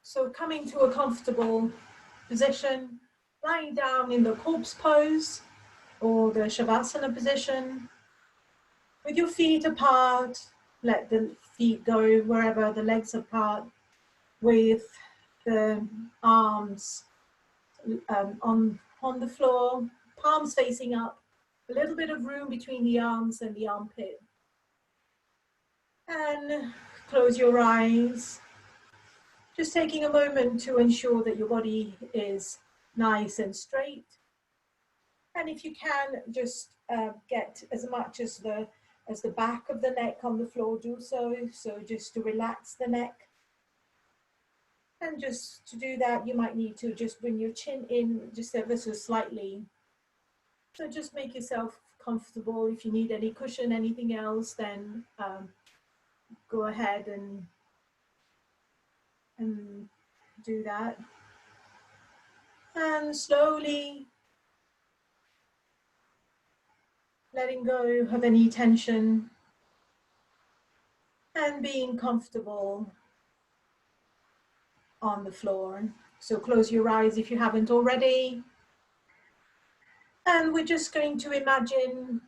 So coming to a comfortable position, lying down in the corpse pose or the Shavasana position, with your feet apart, let the feet go wherever the legs are apart, with the arms on the floor, palms facing up, a little bit of room between the arms and the armpit. And close your eyes. Just taking a moment to ensure that your body is nice and straight. And if you can, just get as much as the back of the neck on the floor, do so. So just to relax the neck. And just to do that, you might need to just bring your chin in just ever so slightly. So just make yourself comfortable. If you need any cushion, anything else, then go ahead and do that. And slowly letting go of any tension and being comfortable on the floor. So close your eyes if you haven't already. And we're just going to imagine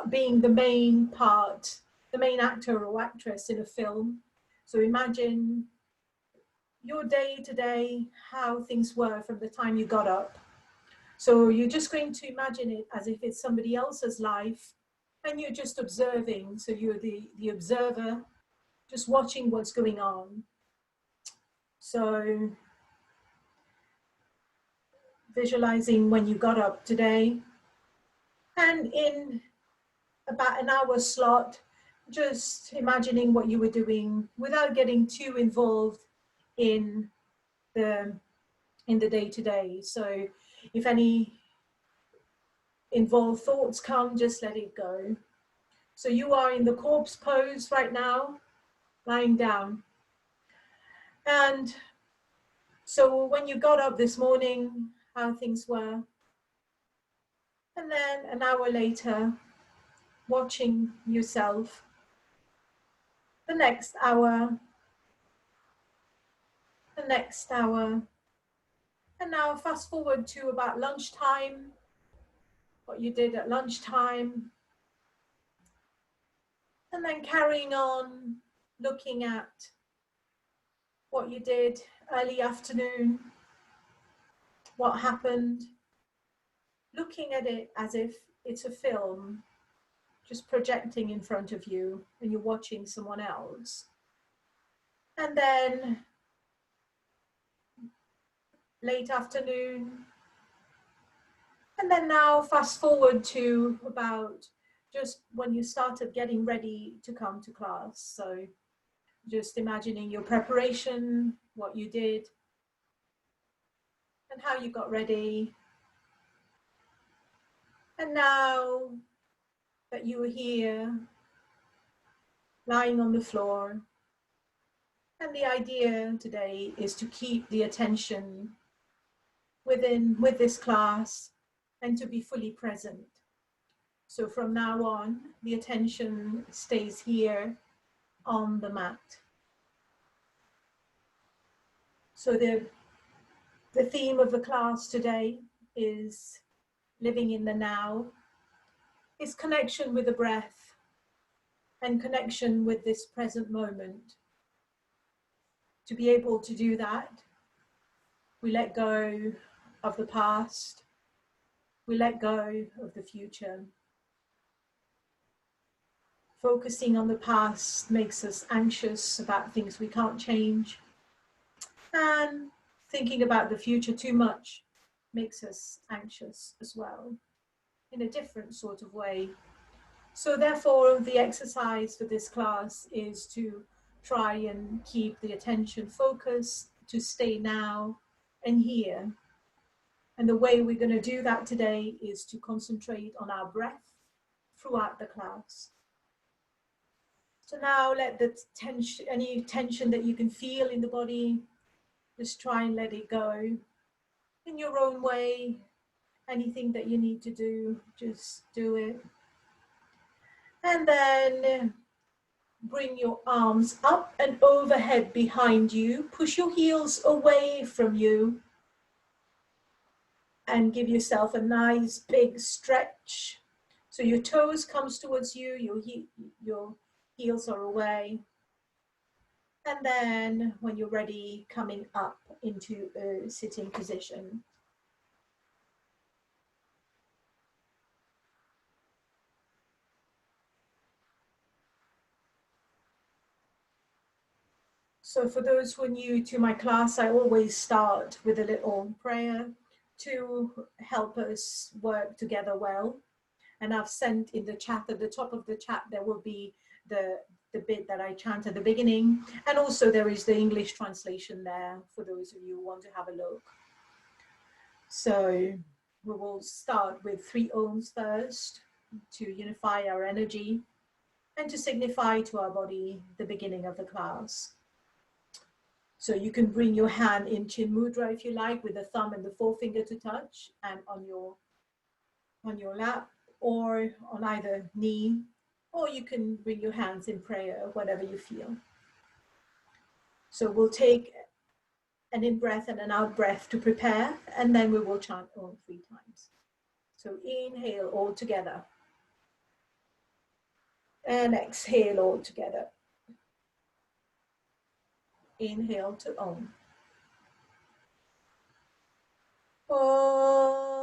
being the main part, the main actor or actress in a film. So imagine your day to day, how things were from the time you got up. So you're just going to imagine it as if it's somebody else's life and you're just observing. So you're the observer, just watching what's going on. So visualizing when you got up today, and in about an hour slot, just imagining what you were doing without getting too involved in the day-to-day. So if any involved thoughts come, just let it go. So you are in the corpse pose right now, lying down. And so when you got up this morning, how things were. And then an hour later, watching yourself. The next hour, the next hour. And now fast forward to about lunchtime, what you did at lunchtime. And then carrying on, looking at what you did early afternoon, what happened, looking at it as if it's a film, just projecting in front of you and you're watching someone else. And then late afternoon. And then now fast forward to about just when you started getting ready to come to class. So just imagining your preparation, what you did, and how you got ready. And now that you are here, lying on the floor, and the idea today is to keep the attention with this class and to be fully present. So from now on, the attention stays here on the mat. So the theme of the class today is living in the now, is connection with the breath and connection with this present moment. To be able to do that, we let go of the past, we let go of the future. Focusing on the past makes us anxious about things we can't change, and thinking about the future too much makes us anxious as well, in a different sort of way. So therefore, the exercise for this class is to try and keep the attention focused, to stay now and here. And the way we're going to do that today is to concentrate on our breath throughout the class. So now let the tension, any tension that you can feel in the body, just try and let it go in your own way. Anything that you need to do, just do it. And then bring your arms up and overhead behind you. Push your heels away from you and give yourself a nice big stretch. So your toes comes towards you, your heels are away. And then when you're ready, coming up into a sitting position. So for those who are new to my class, I always start with a little prayer to help us work together well. And I've sent in the chat, at the top of the chat, there will be the bit that I chant at the beginning. And also there is the English translation there for those of you who want to have a look. So we will start with 3 ohms first to unify our energy and to signify to our body the beginning of the class. So you can bring your hand in chin mudra if you like, with the thumb and the forefinger to touch, and on your lap or on either knee, or you can bring your hands in prayer, whatever you feel. So we'll take an in-breath and an out-breath to prepare, and then we will chant Om 3 times. So inhale all together. And exhale all together. Inhale to Om. Om.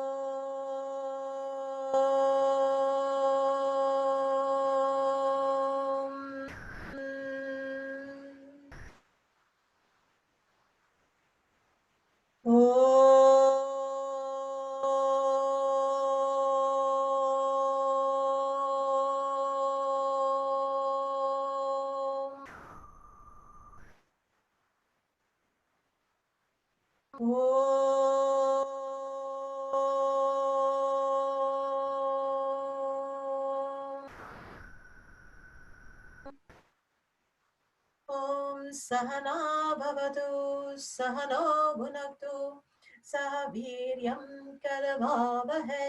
Sahana bhavatu sahano bhunaktu sahaviryam karavavahe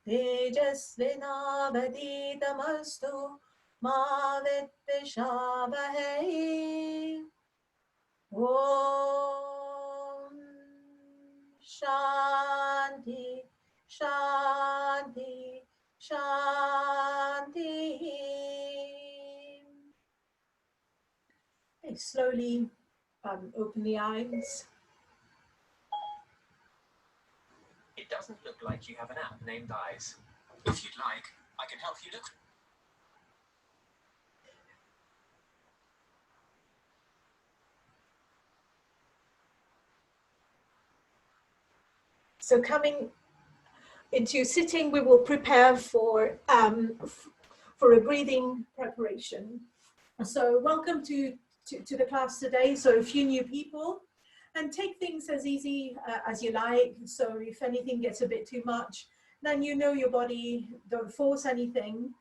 tejasvinavaditamastu ma vidvishavahe. Om Shanti Shanti Shanti. Slowly open the eyes. It doesn't look like you have an app named Eyes. If you'd like, I can help you look. So coming into sitting, we will prepare for a breathing preparation. So welcome to the class today. So a few new people, and take things as easy as you like. So if anything gets a bit too much, then you know your body, don't force anything.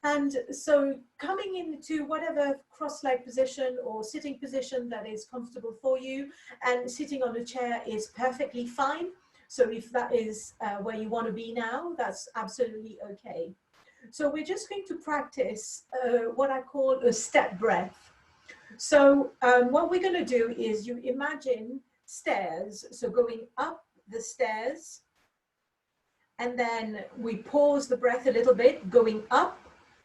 And so coming into whatever cross-leg position or sitting position that is comfortable for you, and sitting on a chair is perfectly fine. So if that is where you want to be now, that's absolutely okay. So we're just going to practice what I call a step breath. So what we're going to do is, you imagine stairs, so going up the stairs, and then we pause the breath a little bit, going up,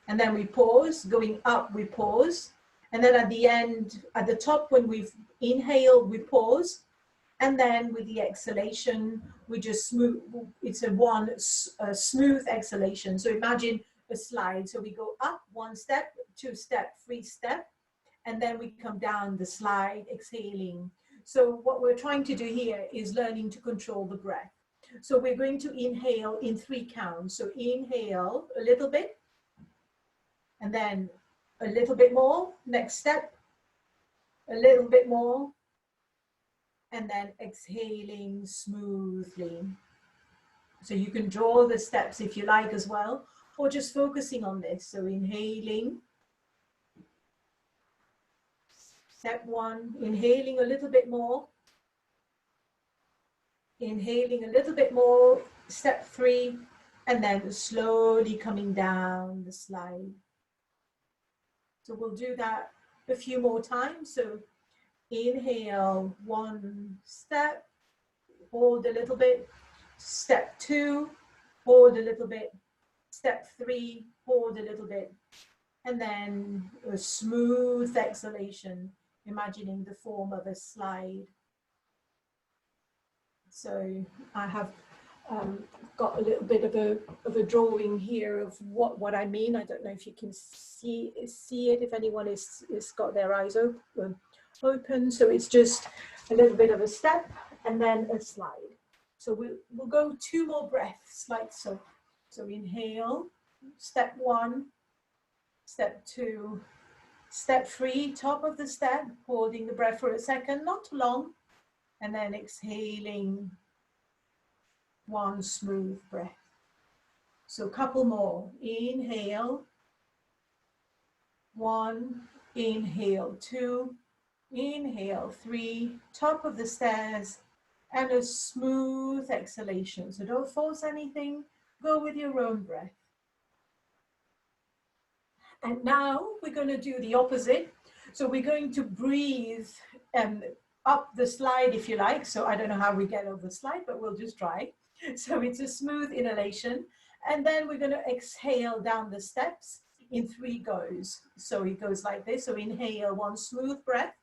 and then we pause, going up, we pause, and then at the end, at the top, when we've inhaled, we pause, and then with the exhalation, we just smooth, it's a smooth exhalation. So imagine a slide. So we go up 1 step, 2 step, 3 step, and then we come down the slide, exhaling. So what we're trying to do here is learning to control the breath. So we're going to inhale in 3 counts. So inhale a little bit, and then a little bit more, next step, a little bit more, and then exhaling smoothly. So you can draw the steps if you like as well, or just focusing on this. So inhaling, step 1, inhaling a little bit more, inhaling a little bit more, step 3, and then slowly coming down the slide. So we'll do that a few more times. So inhale, 1 step, hold a little bit, step 2, hold a little bit, step 3, hold a little bit, and then a smooth exhalation, imagining the form of a slide. So I have got a little bit of a drawing here of what I mean. I don't know if you can see it, if anyone is got their eyes open. So it's just a little bit of a step and then a slide. So we'll go 2 more breaths like so. So inhale, step 1, step 2, step 3, top of the step, holding the breath for a second, not too long, and then exhaling 1 smooth breath. So a couple more. Inhale, 1, inhale 2, inhale 3, top of the stairs, and a smooth exhalation. So don't force anything, go with your own breath. And now we're going to do the opposite. So we're going to breathe up the slide, if you like. So I don't know how we get over the slide, but we'll just try. So it's a smooth inhalation. And then we're going to exhale down the steps in 3 goes. So it goes like this. So inhale 1 smooth breath.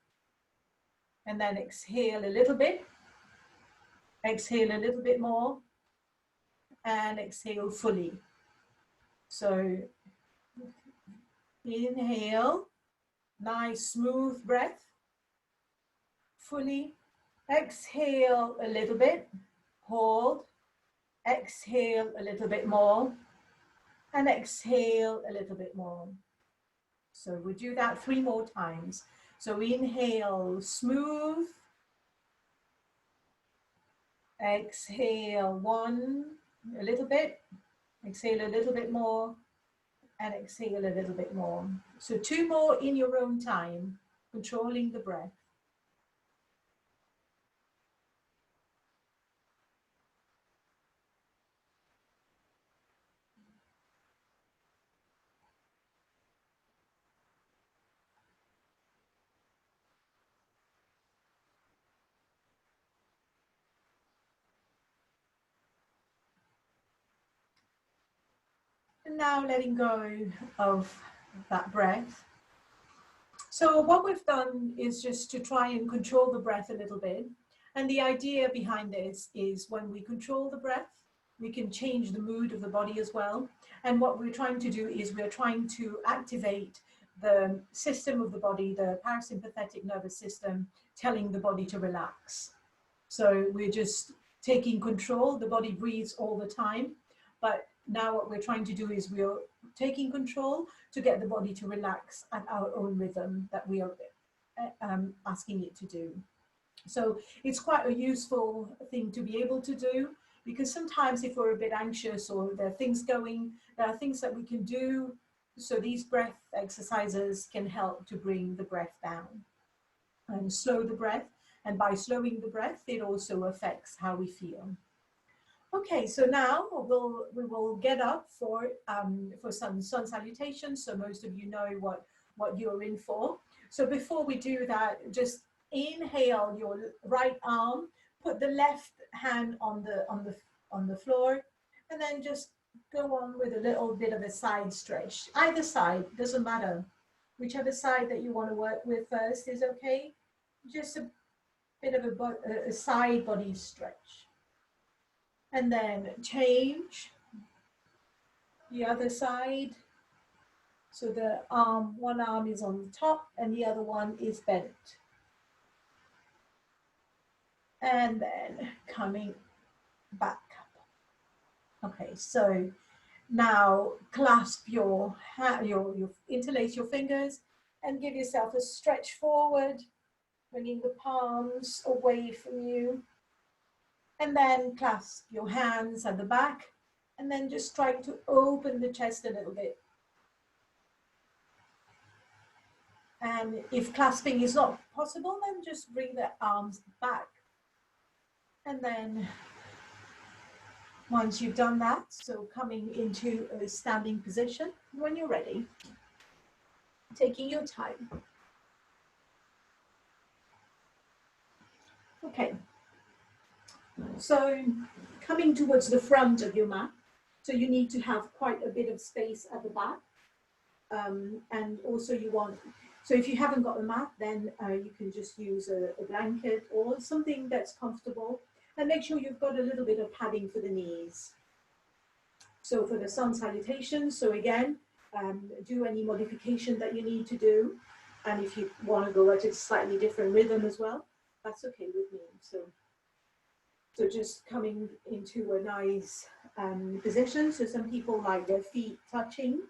And then exhale a little bit. Exhale a little bit more. And exhale fully. So inhale, nice smooth breath. Fully. Exhale a little bit. Hold. Exhale a little bit more. And exhale a little bit more. So we do that 3 more times. So inhale, smooth. Exhale 1, a little bit. Exhale a little bit more. And exhale a little bit more. So 2 more in your own time, controlling the breath. And now letting go of that breath. So what we've done is just to try and control the breath a little bit. And the idea behind this is when we control the breath, we can change the mood of the body as well. And what we're trying to do is we're trying to activate the system of the body, the parasympathetic nervous system, telling the body to relax. So we're just taking control. The body breathes all the time, but now what we're trying to do is we're taking control to get the body to relax at our own rhythm that we are asking it to do. So it's quite a useful thing to be able to do, because sometimes if we're a bit anxious or there are things going, there are things that we can do. So these breath exercises can help to bring the breath down and slow the breath. And by slowing the breath, it also affects how we feel. Okay, so now we will get up for some sun salutations. So most of you know what you're in for. So before we do that, just inhale your right arm, put the left hand on the floor, and then just go on with a little bit of a side stretch. Either side, doesn't matter. Whichever side that you want to work with first is okay. Just a bit of a side body stretch. And then change the other side. So the arm, one arm is on the top and the other one is bent. And then coming back up. Okay, so now clasp your interlace your fingers and give yourself a stretch forward, bringing the palms away from you. And then clasp your hands at the back, and then just try to open the chest a little bit. And if clasping is not possible, then just bring the arms back. And then once you've done that, so coming into a standing position when you're ready. taking your time. Okay, so coming towards the front of your mat, so you need to have quite a bit of space at the back. And also you want, so if you haven't got a mat, then you can just use a blanket or something that's comfortable, and make sure you've got a little bit of padding for the knees. So for the sun salutation, so again, do any modification that you need to do. And if you want to go at a slightly different rhythm as well, that's okay with me. So just coming into a nice position. So some people like their feet touching,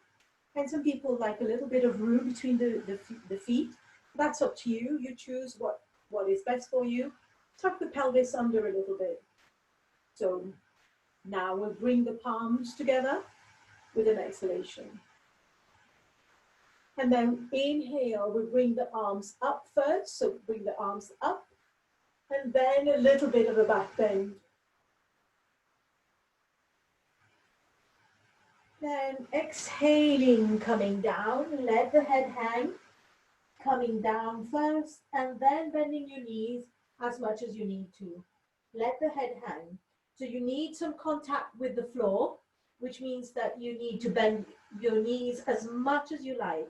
and some people like a little bit of room between the feet. That's up to you. You choose what is best for you. Tuck the pelvis under a little bit. So now we'll bring the palms together with an exhalation. And then inhale, we'll bring the arms up first. So bring the arms up, and then a little bit of a back bend. Then exhaling, coming down, let the head hang, coming down first, and then bending your knees as much as you need to. Let the head hang. So you need some contact with the floor, which means that you need to bend your knees as much as you like.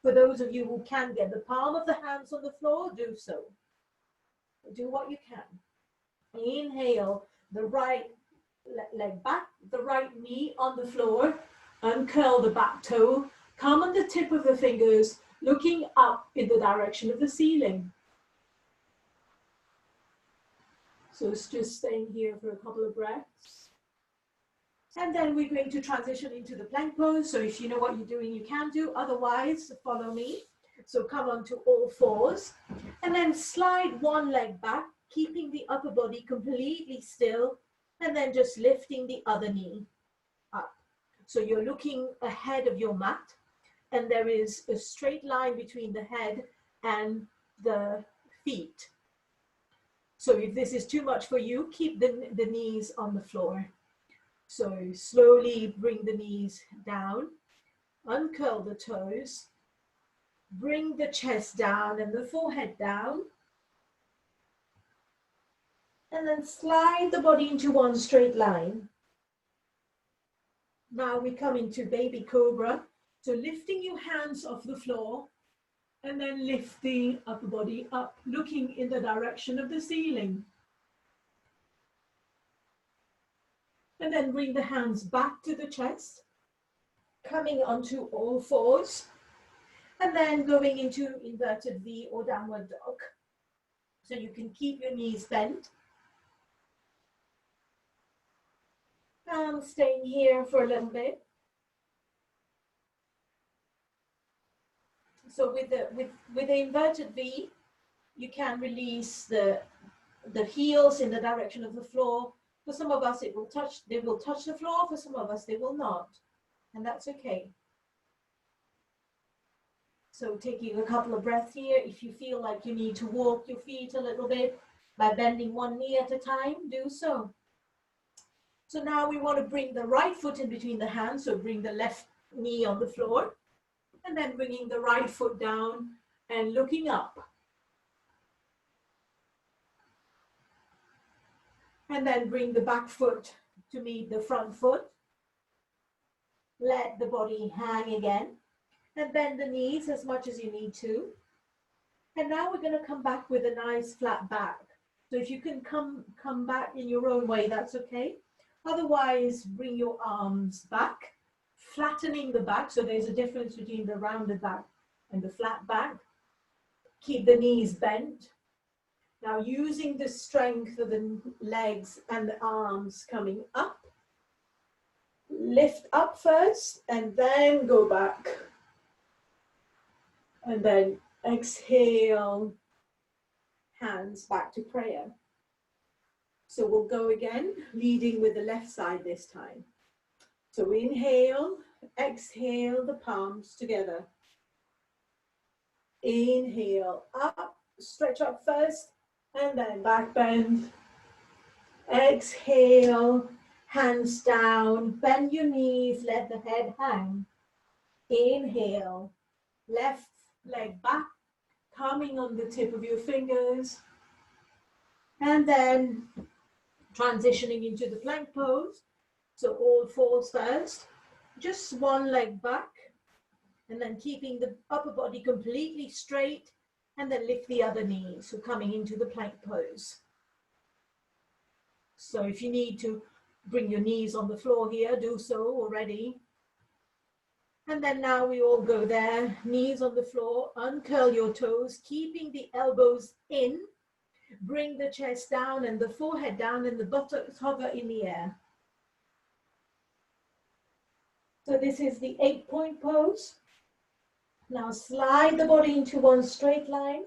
For those of you who can get the palm of the hands on the floor, do so. Do what you can. Inhale, the right leg back, the right knee on the floor, uncurl the back toe, come on the tip of the fingers, looking up in the direction of the ceiling. So it's just staying here for a couple of breaths. And then we're going to transition into the plank pose. So if you know what you're doing, you can do. Otherwise, follow me. So come on to all fours, and then slide one leg back, keeping the upper body completely still, and then just lifting the other knee up. So you're looking ahead of your mat, and there is a straight line between the head and the feet. So if this is too much for you, keep the knees on the floor. So slowly bring the knees down, uncurl the toes, bring the chest down and the forehead down, and then slide the body into one straight line. Now we come into baby cobra. So lifting your hands off the floor, and then lift the upper body up, looking in the direction of the ceiling. And then bring the hands back to the chest, coming onto all fours, and then going into inverted V or downward dog. So you can keep your knees bent. And staying here for a little bit. So with the inverted V, you can release the heels in the direction of the floor. For some of us, they will touch the floor. For some of us, they will not. And that's okay. So taking a couple of breaths here. If you feel like you need to walk your feet a little bit by bending one knee at a time, do so. So now we want to bring the right foot in between the hands. So bring the left knee on the floor, and then bringing the right foot down and looking up. And then bring the back foot to meet the front foot. Let the body hang again, and bend the knees as much as you need to. And now we're going to come back with a nice flat back. So if you can come back in your own way, that's okay. Otherwise, bring your arms back, flattening the back. So there's a difference between the rounded back and the flat back. Keep the knees bent. Now using the strength of the legs and the arms coming up, lift up first and then go back. And then exhale, hands back to prayer. So we'll go again, leading with the left side this time. So inhale, exhale, the palms together. Inhale, up, stretch up first, and then back bend. Exhale, hands down, bend your knees, let the head hang. Inhale, left leg back, coming on the tip of your fingers, and then transitioning into the plank pose. So all fours first, just one leg back, and then keeping the upper body completely straight, and then lift the other knee. So coming into the plank pose. So if you need to bring your knees on the floor here, do so already. And then now we all go there, knees on the floor, uncurl your toes, keeping the elbows in, bring the chest down and the forehead down and the buttocks hover in the air. So this is the 8-point pose. Now slide the body into one straight line,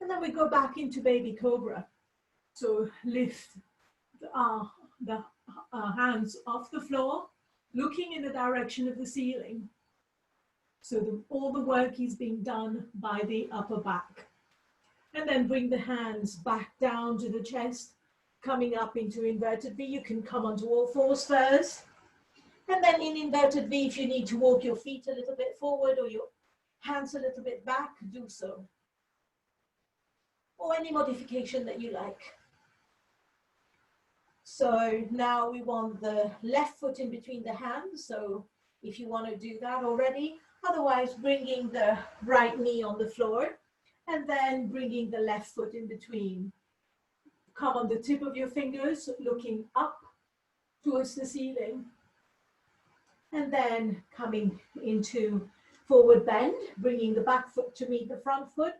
and then we go back into baby cobra. So lift the hands off the floor, looking in the direction of the ceiling. So all the work is being done by the upper back. And then bring the hands back down to the chest, coming up into inverted V. You can come onto all fours first. And then in inverted V, if you need to walk your feet a little bit forward or your hands a little bit back, do so. Or any modification that you like. So now we want the left foot in between the hands. So if you want to do that already, otherwise bringing the right knee on the floor and then bringing the left foot in between. Come on the tip of your fingers, looking up towards the ceiling. And then coming into forward bend, bringing the back foot to meet the front foot.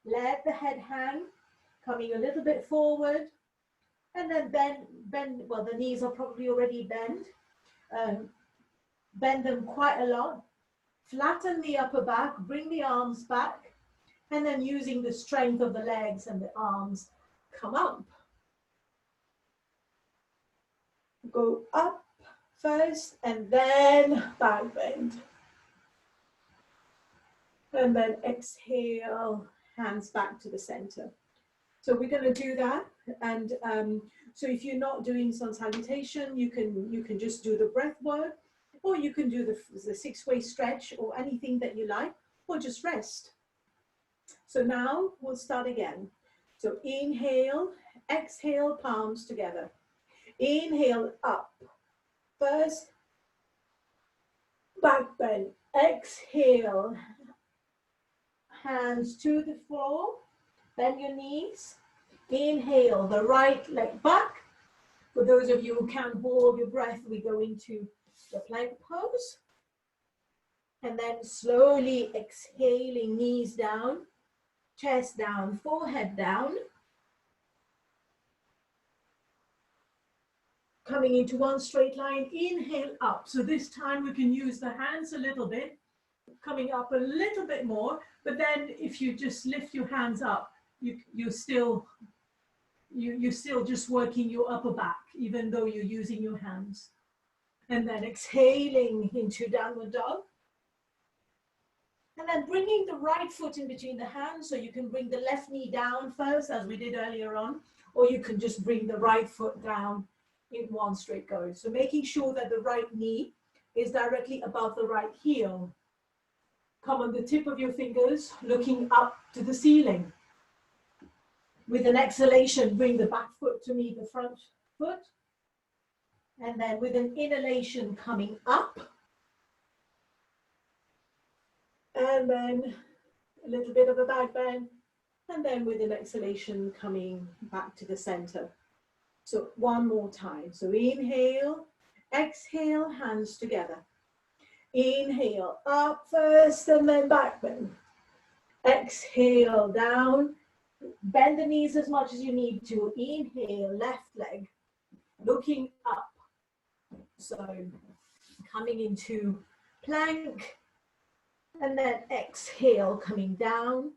Let the head hang, coming a little bit forward. And then bend, well, the knees are probably already bent. Bend them quite a lot. Flatten the upper back, bring the arms back. And then using the strength of the legs and the arms, come up. Go up first and then back bend. And then exhale, hands back to the center. So we're going to do that. And so if you're not doing sun salutation, you can just do the breath work, or you can do the 6-way stretch or anything that you like, or just rest. So now we'll start again. So inhale, exhale, palms together. Inhale up. First, back bend. Exhale, hands to the floor. Bend your knees. Inhale, the right leg back. For those of you who can't hold your breath, we go into the plank pose. And then slowly exhaling, knees down, chest down, forehead down. Coming into one straight line, inhale up. So this time we can use the hands a little bit, coming up a little bit more, but then if you just lift your hands up, you're still just working your upper back, even though you're using your hands. And then exhaling into downward dog. And then bringing the right foot in between the hands, so you can bring the left knee down first, as we did earlier on, or you can just bring the right foot down in one straight go. So making sure that the right knee is directly above the right heel. Come on the tip of your fingers, looking up to the ceiling. With an exhalation, bring the back foot to meet the front foot. And then with an inhalation, coming up. And then a little bit of a back bend. And then with an exhalation, coming back to the center. So one more time. So inhale, exhale, hands together. Inhale, up first and then back bend. Exhale, down. Bend the knees as much as you need to. Inhale, left leg, looking up. So coming into plank. And then exhale, coming down.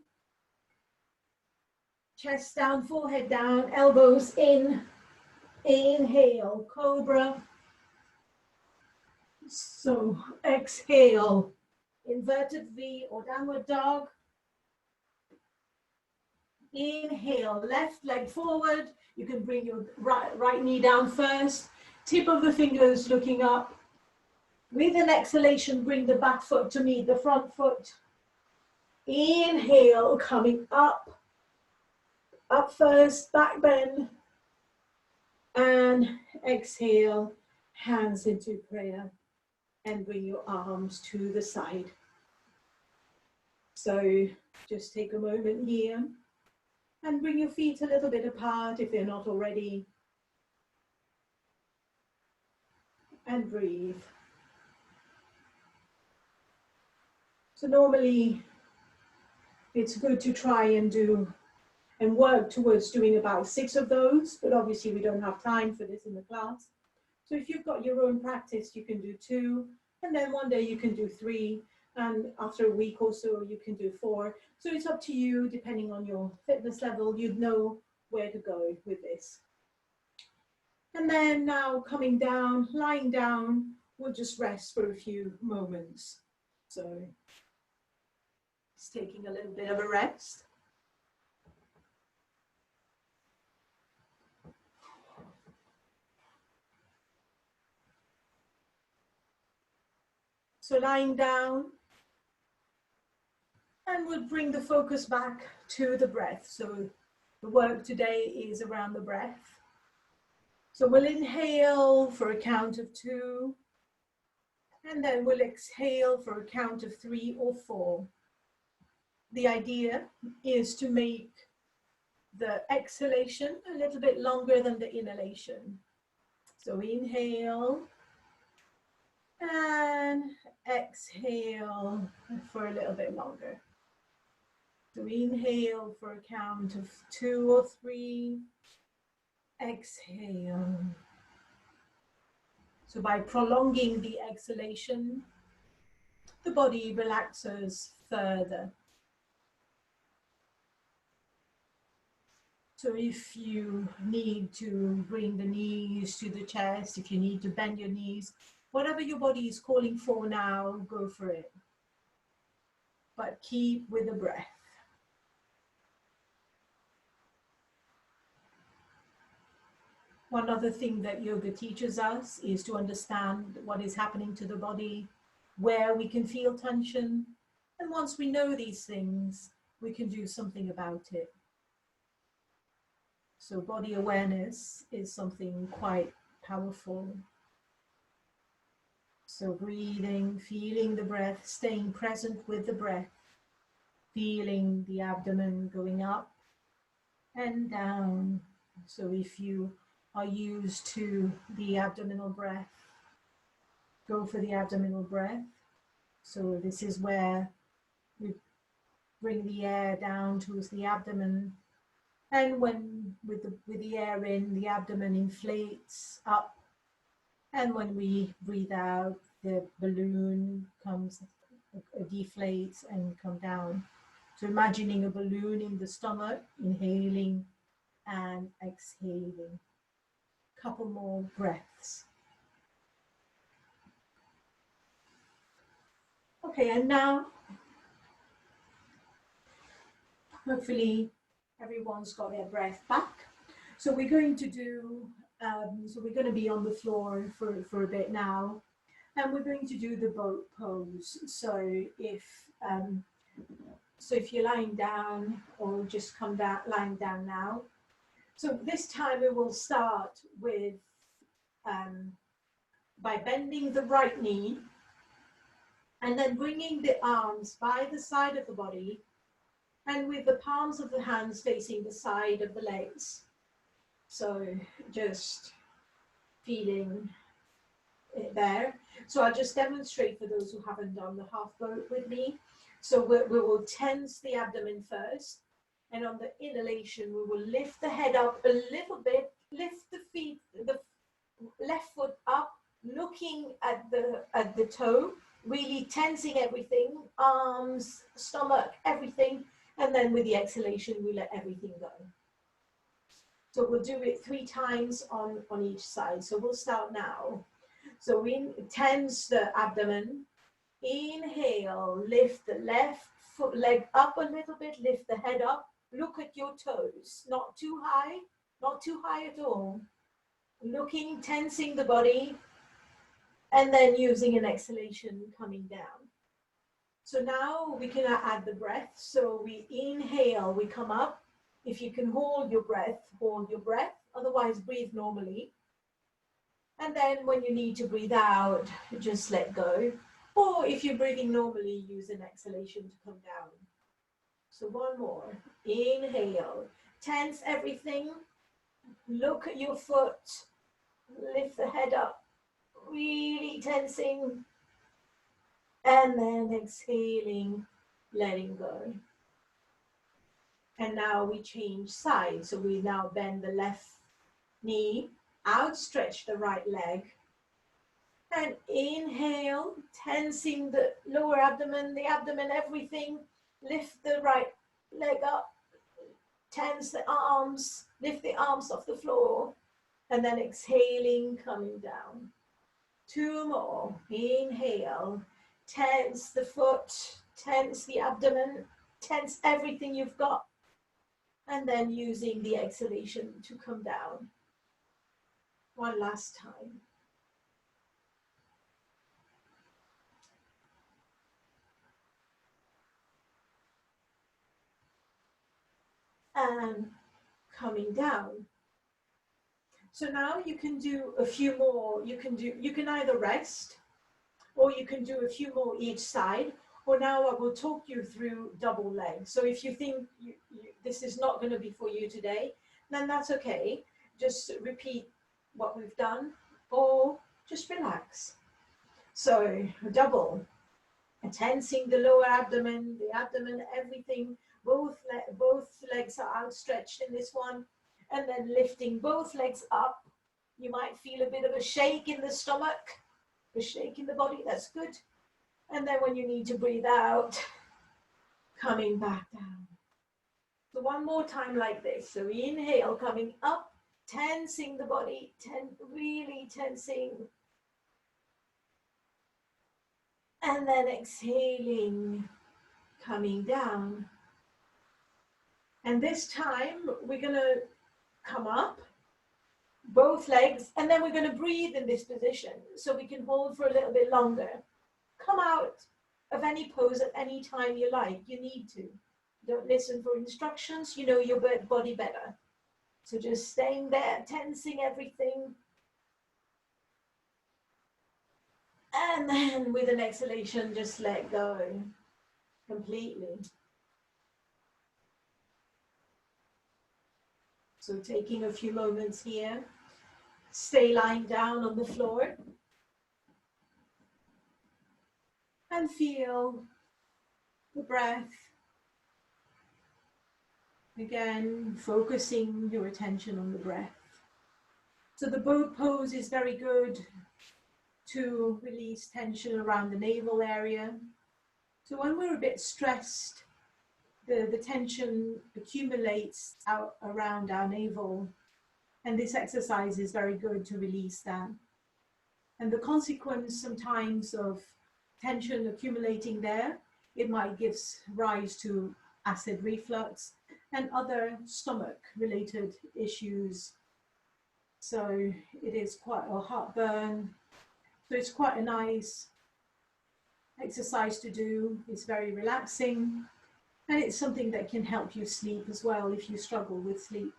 Chest down, forehead down, elbows in. Inhale, cobra. So exhale, inverted V or downward dog. Inhale, left leg forward. You can bring your right knee down first. Tip of the fingers looking up. With an exhalation, bring the back foot to meet the front foot. Inhale, coming up first, back bend. And exhale, hands into prayer. And bring your arms to the side. So just take a moment here and bring your feet a little bit apart if they're not already. And breathe. So normally it's good to try and do and work towards doing about 6 of those, but obviously we don't have time for this in the class. So if you've got your own practice, you can do 2, and then one day you can do 3, and after a week or so you can do 4. So it's up to you, depending on your fitness level, you'd know where to go with this. And then now coming down, lying down, we'll just rest for a few moments. So it's taking a little bit of a rest. So lying down, and we'll bring the focus back to the breath. So the work today is around the breath. So we'll inhale for a count of 2, and then we'll exhale for a count of 3 or 4. The idea is to make the exhalation a little bit longer than the inhalation. So inhale and exhale for a little bit longer. So inhale for a count of 2 or 3, exhale. So by prolonging the exhalation, the body relaxes further. So if you need to bring the knees to the chest, if you need to bend your knees, whatever your body is calling for now, go for it. But keep with the breath. One other thing that yoga teaches us is to understand what is happening to the body, where we can feel tension. And once we know these things, we can do something about it. So body awareness is something quite powerful. So breathing, feeling the breath, staying present with the breath, feeling the abdomen going up and down. So if you are used to the abdominal breath, go for the abdominal breath. So this is where we bring the air down towards the abdomen. And when with the air in, the abdomen inflates up. And when we breathe out, the balloon deflates and come down. So imagining a balloon in the stomach, inhaling and exhaling. Couple more breaths. Okay, and now, hopefully everyone's got their breath back. So we're going to do, we're going to be on the floor for a bit now, and we're going to do the boat pose. So if you're lying down, or just come down, lying down now. So this time we will start with, by bending the right knee, and then bringing the arms by the side of the body, and with the palms of the hands facing the side of the legs. So just feeling it there. So I'll just demonstrate for those who haven't done the half boat with me. So we will tense the abdomen first, and on the inhalation we will lift the head up a little bit, lift the feet, the left foot up, looking at the toe, really tensing everything, arms, stomach, everything, and then with the exhalation we let everything go. So we'll do it 3 times on each side. So we'll start now. So we tense the abdomen, inhale, lift the left foot leg up a little bit, lift the head up, look at your toes, not too high at all. Looking, tensing the body, and then using an exhalation coming down. So now we can add the breath. So we inhale, we come up. If you can hold your breath, hold your breath. Otherwise, breathe normally. And then when you need to breathe out, just let go. Or if you're breathing normally, use an exhalation to come down. So one more. Inhale. Tense everything. Look at your foot. Lift the head up. Really tensing. And then exhaling, letting go. And now we change sides. So we now bend the left knee, outstretch the right leg. And inhale, tensing the lower abdomen, the abdomen, everything. Lift the right leg up, tense the arms, lift the arms off the floor. And then exhaling, coming down. Two more. Inhale, tense the foot, tense the abdomen, tense everything you've got. And then using the exhalation to come down. One last time. And coming down. So now you can do a few more. You can either rest, or you can do a few more each side, or now I will talk you through double legs. So if you think this is not going to be for you today, then that's okay. Just repeat what we've done, or just relax. So double, tensing the lower abdomen, the abdomen, everything. Both legs are outstretched in this one, and then lifting both legs up. You might feel a bit of a shake in the stomach, a shake in the body. That's good. And then when you need to breathe out, coming back down. So one more time like this. So inhale, coming up, tensing the body, really tensing. And then exhaling, coming down. And this time we're going to come up, both legs, and then we're going to breathe in this position so we can hold for a little bit longer. Come out of any pose at any time you like. You need to. Don't listen for instructions. You know your body better. So just staying there, tensing everything. And then with an exhalation, just let go completely. So taking a few moments here. Stay lying down on the floor. And feel the breath. Again, focusing your attention on the breath. So the boat pose is very good to release tension around the navel area. So when we're a bit stressed, the tension accumulates out around our navel. And this exercise is very good to release that. And the consequence sometimes of tension accumulating there, it might give rise to acid reflux and other stomach related issues. So it is quite a heartburn. So it's quite a nice exercise to do. It's very relaxing. And it's something that can help you sleep as well if you struggle with sleep.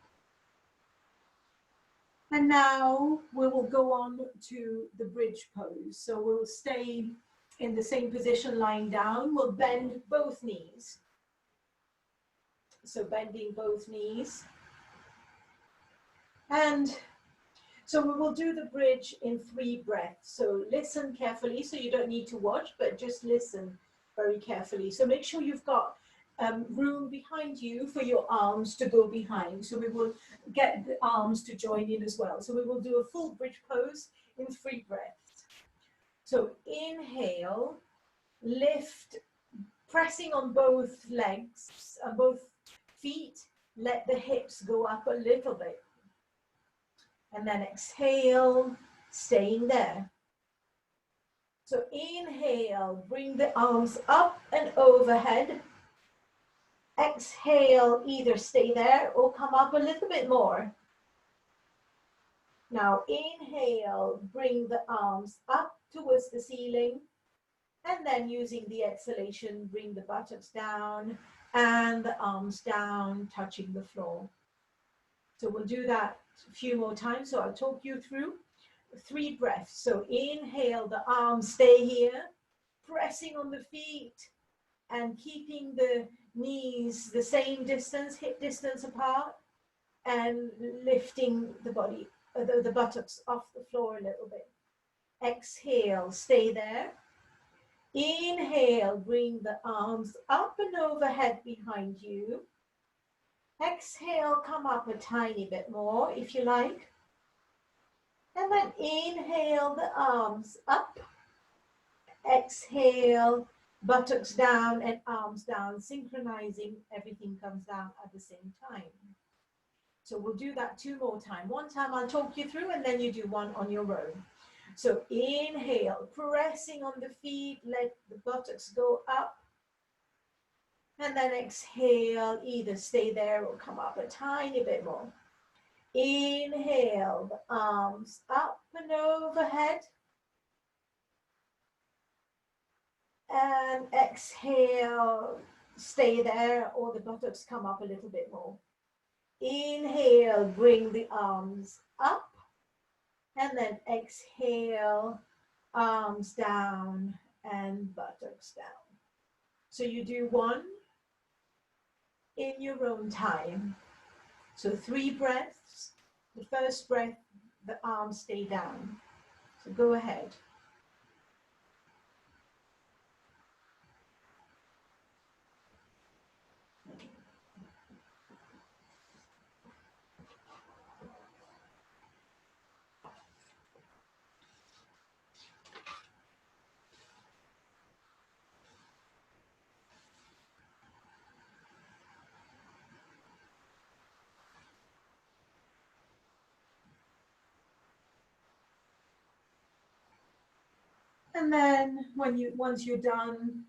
And now we will go on to the bridge pose. So we'll stay in the same position lying down. We'll bend both knees. So bending both knees. And so we will do the bridge in 3 breaths. So listen carefully. So you don't need to watch, but just listen very carefully. So make sure you've got room behind you for your arms to go behind. So we will get the arms to join in as well. So we will do a full bridge pose in 3 breaths. So inhale, lift, pressing on both legs, both feet, let the hips go up a little bit. And then exhale, staying there. So inhale, bring the arms up and overhead. Exhale, either stay there or come up a little bit more. Now inhale, bring the arms up towards the ceiling. And then using the exhalation, bring the buttocks down and the arms down, touching the floor. So we'll do that a few more times. So I'll talk you through 3 breaths. So inhale, the arms stay here, pressing on the feet and keeping the knees the same distance, hip distance apart, and lifting the body, the buttocks off the floor a little bit. Exhale, stay there. Inhale, bring the arms up and overhead behind you. Exhale, come up a tiny bit more if you like. And then inhale the arms up. Exhale, buttocks down and arms down, synchronizing, everything comes down at the same time. So we'll do that 2 more times. One time I'll talk you through and then you do one on your own. So inhale, pressing on the feet, let the buttocks go up. And then exhale, either stay there or come up a tiny bit more. Inhale, the arms up and overhead. And exhale, stay there or the buttocks come up a little bit more. Inhale, bring the arms up. And then exhale, arms down and buttocks down. So you do one in your own time. So 3 breaths. The first breath, the arms stay down. So go ahead. And then once you're done,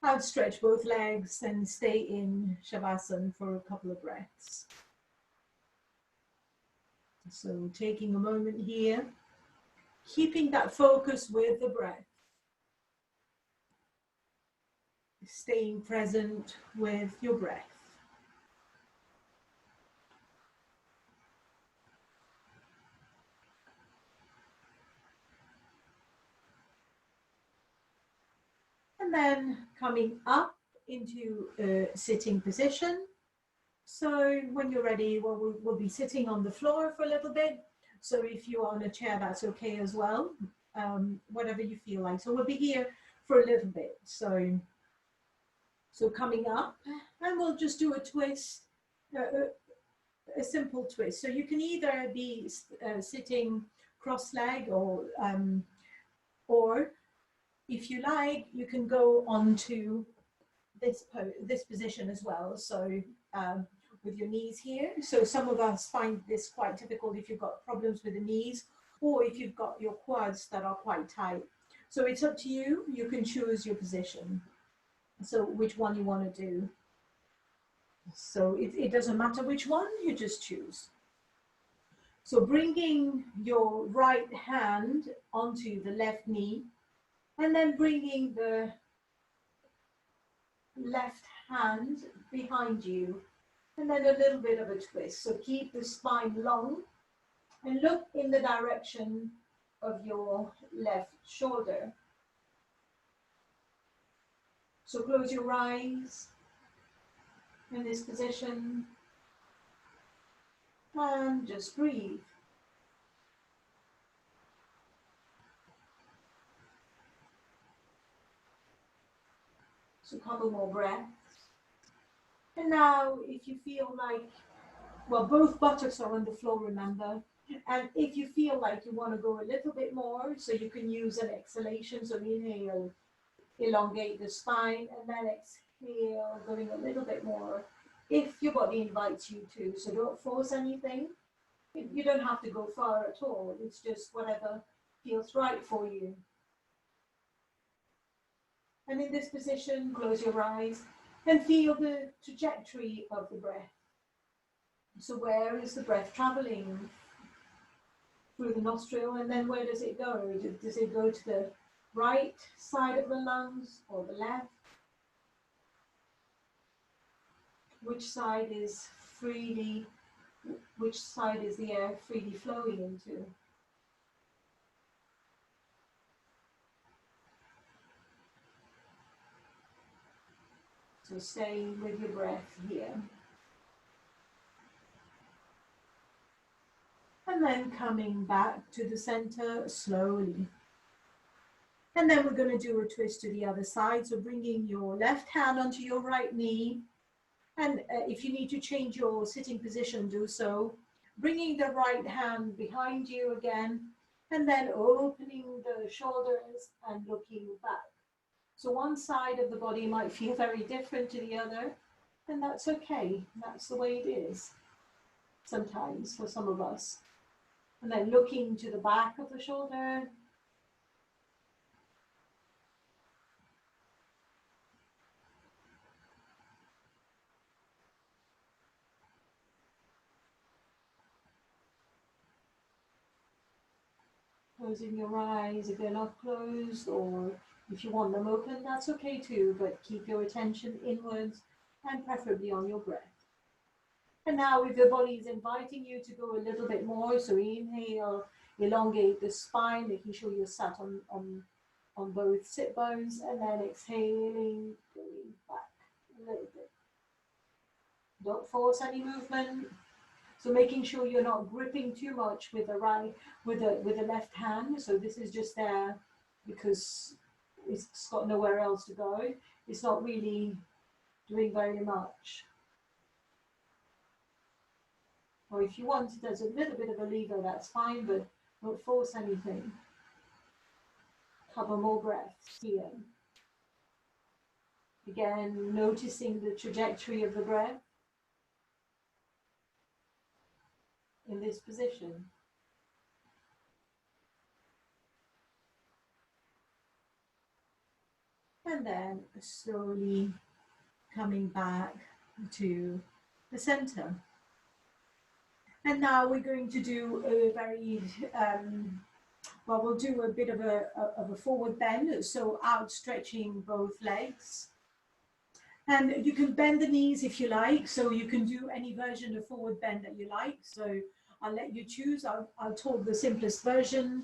outstretch both legs and stay in Shavasana for a couple of breaths. So taking a moment here, keeping that focus with the breath. Staying present with your breath. And then coming up into a sitting position. So when you're ready, we'll be sitting on the floor for a little bit. So if you're on a chair, that's okay as well, whatever you feel like. So we'll be here for a little bit. So coming up, and we'll just do a twist, a simple twist. So you can either be sitting cross-legged or if you like, you can go onto this position as well. So with your knees here. So some of us find this quite difficult if you've got problems with the knees or if you've got your quads that are quite tight. So it's up to you. You can choose your position. So which one you want to do. So it doesn't matter which one, you just choose. So bringing your right hand onto the left knee and then bringing the left hand behind you and then a little bit of a twist. So keep the spine long and look in the direction of your left shoulder. So close your eyes in this position and just breathe. So a couple more breaths. And now if you feel like, well, both buttocks are on the floor, remember. And if you feel like you want to go a little bit more, so you can use an exhalation. So inhale, elongate the spine, and then exhale, going a little bit more if your body invites you to. So don't force anything. You don't have to go far at all. It's just whatever feels right for you. And in this position, close your eyes and feel the trajectory of the breath. So where is the breath traveling? Through the nostril, and then where does it go? Does it go to the right side of the lungs or the left? Which side is which side is the air freely flowing into? So staying with your breath here. And then coming back to the center slowly. And then we're going to do a twist to the other side. So bringing your left hand onto your right knee. And if you need to change your sitting position, do so. Bringing the right hand behind you again. And then opening the shoulders and looking back. So one side of the body might feel very different to the other. And that's okay. That's the way it is sometimes for some of us. And then looking to the back of the shoulder. Closing your eyes if they're not closed, or if you want them open, that's okay too, but keep your attention inwards and preferably on your breath. And now if your body is inviting you to go a little bit more, so inhale, elongate the spine, making sure you're sat on both sit bones, and then exhaling, going back a little bit. Don't force any movement. So making sure you're not gripping too much with the left hand. So this is just there because it's got nowhere else to go. It's not really doing very much. Or if you want, there's a little bit of a lever, that's fine, but don't force anything. Couple more breaths here. Again, noticing the trajectory of the breath in this position. And then slowly coming back to the center. And now we're going to do a very, well, we'll do a bit of a forward bend, so outstretching both legs. And you can bend the knees if you like, so you can do any version of forward bend that you like. So I'll let you choose. I'll talk the simplest version.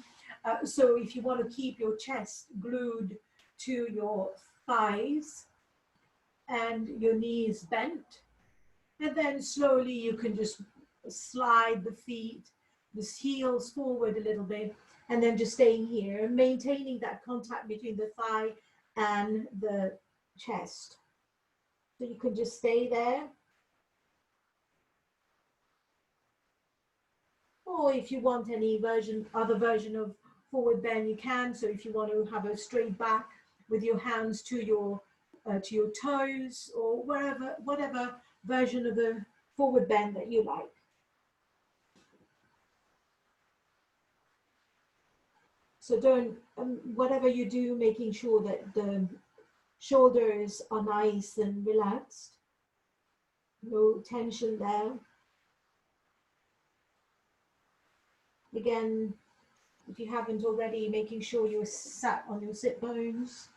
So if you want to keep your chest glued to your thighs and your knees bent, and then slowly you can just slide the feet, the heels forward a little bit, and then just staying here, maintaining that contact between the thigh and the chest. So you can just stay there. Or if you want any other version of forward bend, you can. So if you want to have a straight back with your hands to your toes, or whatever version of the forward bend that you like. So don't, whatever you do, making sure that the shoulders are nice and relaxed. No tension there. Again, if you haven't already, making sure you're sat on your sit bones.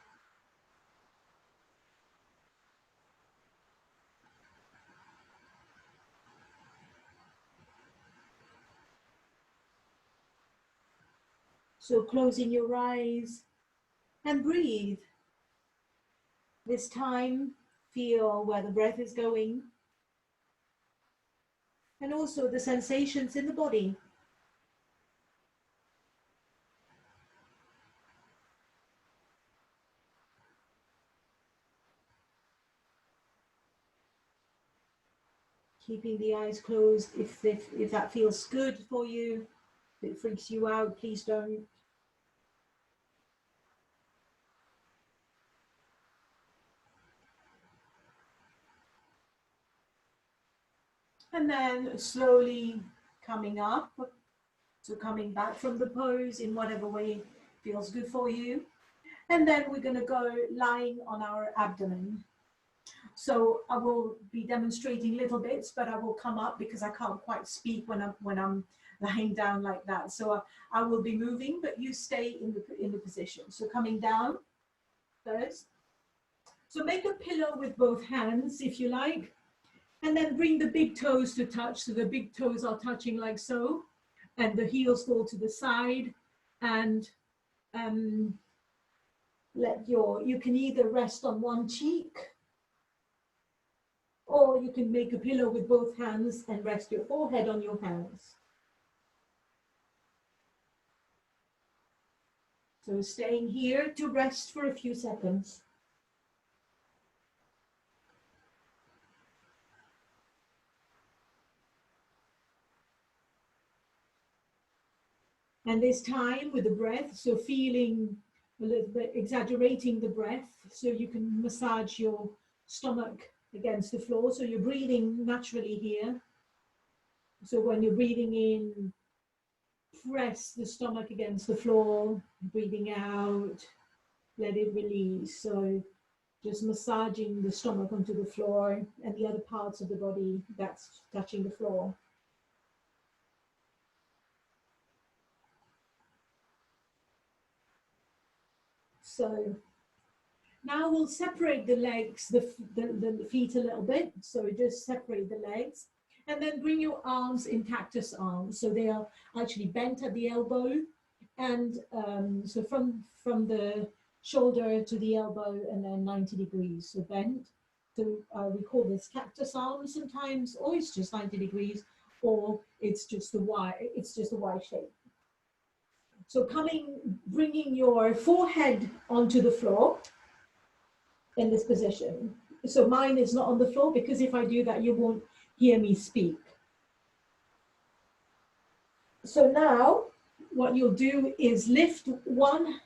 So closing your eyes and breathe. This time, feel where the breath is going and also the sensations in the body. Keeping the eyes closed if that feels good for you. If it freaks you out, please don't. And then slowly coming up, so coming back from the pose in whatever way feels good for you. And then we're going to go lying on our abdomen. So I will be demonstrating little bits, but I will come up because I can't quite speak when I'm lying down like that. So I will be moving, but you stay in the position. So coming down first. So make a pillow with both hands, if you like, and then bring the big toes to touch. So the big toes are touching like so, and the heels fall to the side, and you can either rest on one cheek, or you can make a pillow with both hands and rest your forehead on your hands. So staying here to rest for a few seconds. And this time with the breath, so feeling a little bit, exaggerating the breath, so you can massage your stomach against the floor. So you're breathing naturally here. So when you're breathing in, press the stomach against the floor, breathing out, let it release. So just massaging the stomach onto the floor and the other parts of the body that's touching the floor. So now we'll separate the legs, the feet a little bit. So just separate the legs and then bring your arms in cactus arms. So they are actually bent at the elbow. And so from the shoulder to the elbow and then 90 degrees, so bent. So we call this cactus arm sometimes, or it's just 90 degrees, or it's just a Y shape. So bringing your forehead onto the floor in this position. So mine is not on the floor because if I do that, you won't hear me speak. So now what you'll do is lift one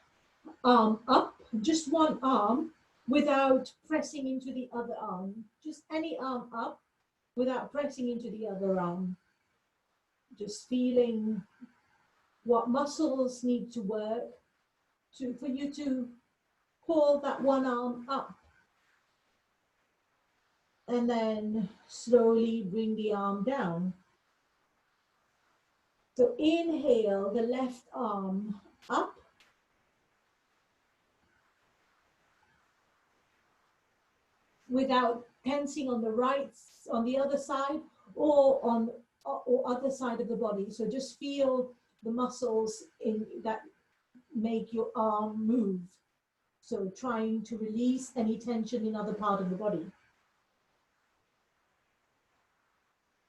arm up, just one arm, without pressing into the other arm. Just any arm up without pressing into the other arm. Just feeling what muscles need to work for you to pull that one arm up. And then slowly bring the arm down. So inhale the left arm up. Without tensing on the other side or other side of the body. So just feel the muscles that make your arm move. So trying to release any tension in other part of the body.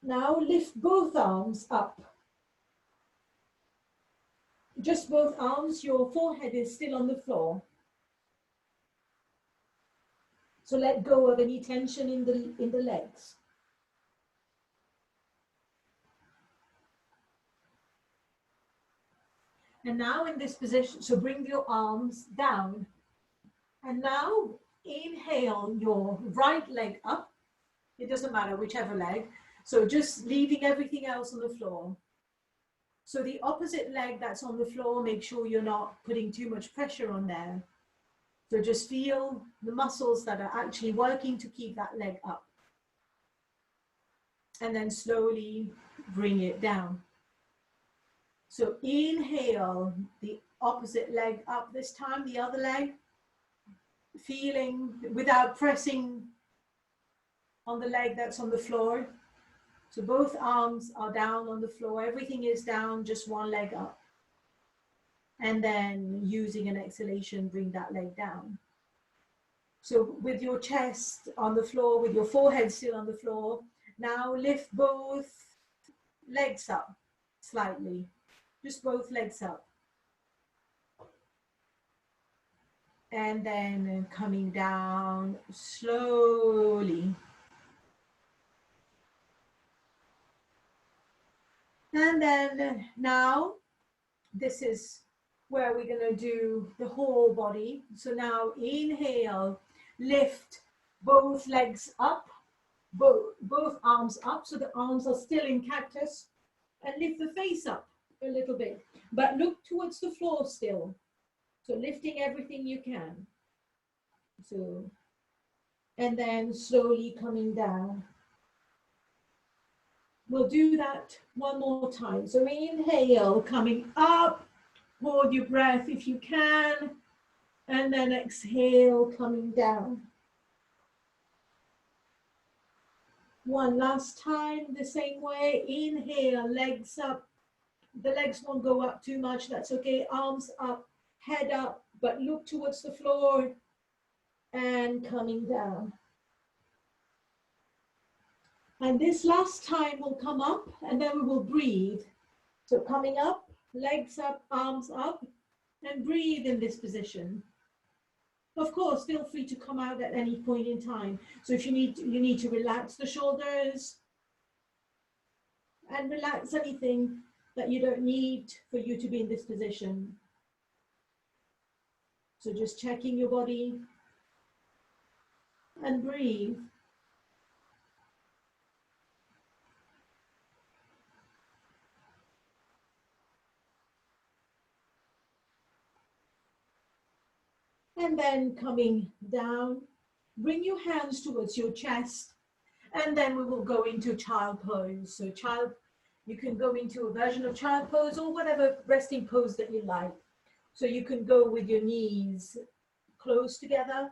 Now lift both arms up. Just both arms, your forehead is still on the floor. So let go of any tension in the legs. And now in this position, so bring your arms down. And now inhale your right leg up. It doesn't matter, whichever leg. So just leaving everything else on the floor. So the opposite leg that's on the floor, make sure you're not putting too much pressure on there. So just feel the muscles that are actually working to keep that leg up. And then slowly bring it down. So inhale the opposite leg up this time, the other leg. Feeling without pressing on the leg that's on the floor. So both arms are down on the floor. Everything is down, just one leg up. And then using an exhalation, bring that leg down. So with your chest on the floor, with your forehead still on the floor, now lift both legs up slightly. Just both legs up. And then coming down slowly. And then now, this is where we're going to do the whole body. So now inhale, lift both legs up, both arms up. So the arms are still in cactus. And lift the face up a little bit. But look towards the floor still. So lifting everything you can. So, and then slowly coming down. We'll do that one more time. So inhale, coming up, hold your breath if you can, and then exhale, coming down. One last time, the same way. Inhale, legs up. The legs won't go up too much, that's okay. Arms up, head up, but look towards the floor and coming down. And this last time will come up and then we will breathe. So coming up, legs up, arms up, and breathe in this position. Of course, feel free to come out at any point in time. So if you need to relax the shoulders and relax anything that you don't need for you to be in this position. So just checking your body and breathe. And then coming down, bring your hands towards your chest, and then we will go into child pose. So you can go into a version of child pose or whatever resting pose that you like. So you can go with your knees close together